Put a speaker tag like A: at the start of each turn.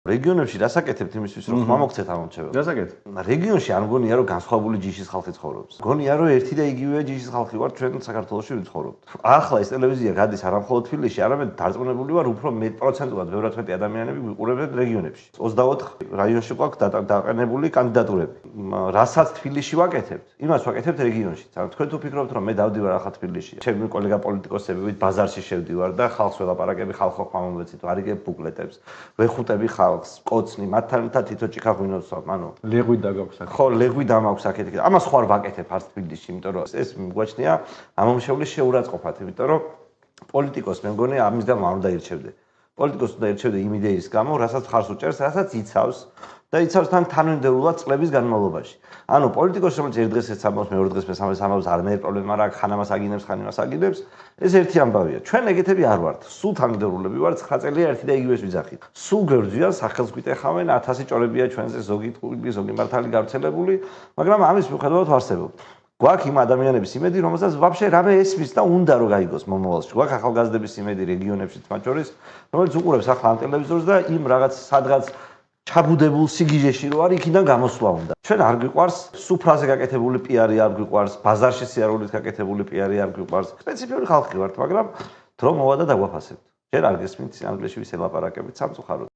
A: რეგიონებში რასაკეთებთ იმისთვის რომ მომოგცეთ ამომრჩეველი?
B: რასაკეთებ?
A: რეგიონში არ მგონია რომ განსხვავებული ჯიშის ხალხი ცხოვრობს. მგონია რომ ერთი და იგივე ჯიშის ხალხი ვართ ჩვენ საქართველოში ვიცხოვრობთ. ახლა ეს ტელევიზია გადის არა მხოლოდ თბილისში, არამედ დარწმუნებული ვარ უფრო პროცენტულად ბევრად მეტი ადამიანები ვიყურებენ რეგიონებში. 24 რაიონში გვაქვს დაყენებული კანდიდატურები. რასაც თბილისში ვაკეთებთ, იმას ვაკეთებთ რეგიონშიც. ანუ თქვენ თუ ფიქრობთ რომ მე დავდივარ ახლა თბილისში, ჩემი კოლეგა პოლიტიკოსები ვით ბაზარში შევდივარ და ხალხს ველაპარაკები, ხალხო ხმამობეცით, ვარიგებ ბუკლეტებს, ვეხუტები ხალხს, კოცნი, მათთან ერთად თითო ჭიქაღვინოს ვსვამ, ანუ
B: ლეღვი დაგაქვს აქ.
A: ხო, ლეღვი დამაქვს აქეთ. ამას ხო არ ვაკეთებ არც თბილისში, იმიტომ რომ ეს მიგვაჩნია ამომრჩევლის შეურაცხყოფად, იმიტომ რომ პოლიტიკოს მე მგონი ამის გამო არ უნდა ირჩევდე. პოლიტიკოს უნდა ირჩევდე იმ იდეის გამო, რასაც ხარს უჭერს, რასაც იცავს და იცავს თან თანმიმდევრულად წლების განმავლობაში. ანუ პოლიტიკოსი რომელიც ერთ დღეს ეს ამბავს, მეორე დღეს მესამე ამბავს, არ მე პრობლემა რა, ხან ამას აგინებს, ხან იმას აგინებს, ეს ერთი ამბავია. ჩვენ ეგეთები არ ვართ. სულ თანმიმდევრულები ვართ, 9 წელია ერთი და იგივეს ვიძახით. სულ გვერდზიან, სახელს გვიტეხავენ, 1000 ჭორებია ჩვენზე, ზოგი ტყუილი, ზოგი მართალი გავრცელებული, მაგრამ ამის მიუხედავად ვარსებობთ. გვაქვს იმ ადამიანების იმედი, რომელსაც ვაფშე რამე ესმის და უნდა რომ გაიგოს მომავალში. გვაქვს ახალგაზრდების იმედი რეგიონებში მათ შორის, რომელიც უყურებს ახლა ამ ტელევიზორს და იმ რაღაც სადღაც ჩაბუდებულ სიგიჟეში რო არის, იქიდან გამოსვლა უნდა. ჩვენ არ გვიყვარს სუფრაზე გაკეთებული პიარი, არ გვიყვარს ბაზარში სიარულით გაკეთებული პიარი, არ გვიყვარს. სპეციფიური ხალხი ვართ, მაგრამ დრო მოვა და დაგვაფასებთ. ჯერ არ გესმით ანგლისში ვის ელაპარაკებით სამწუხაროდ.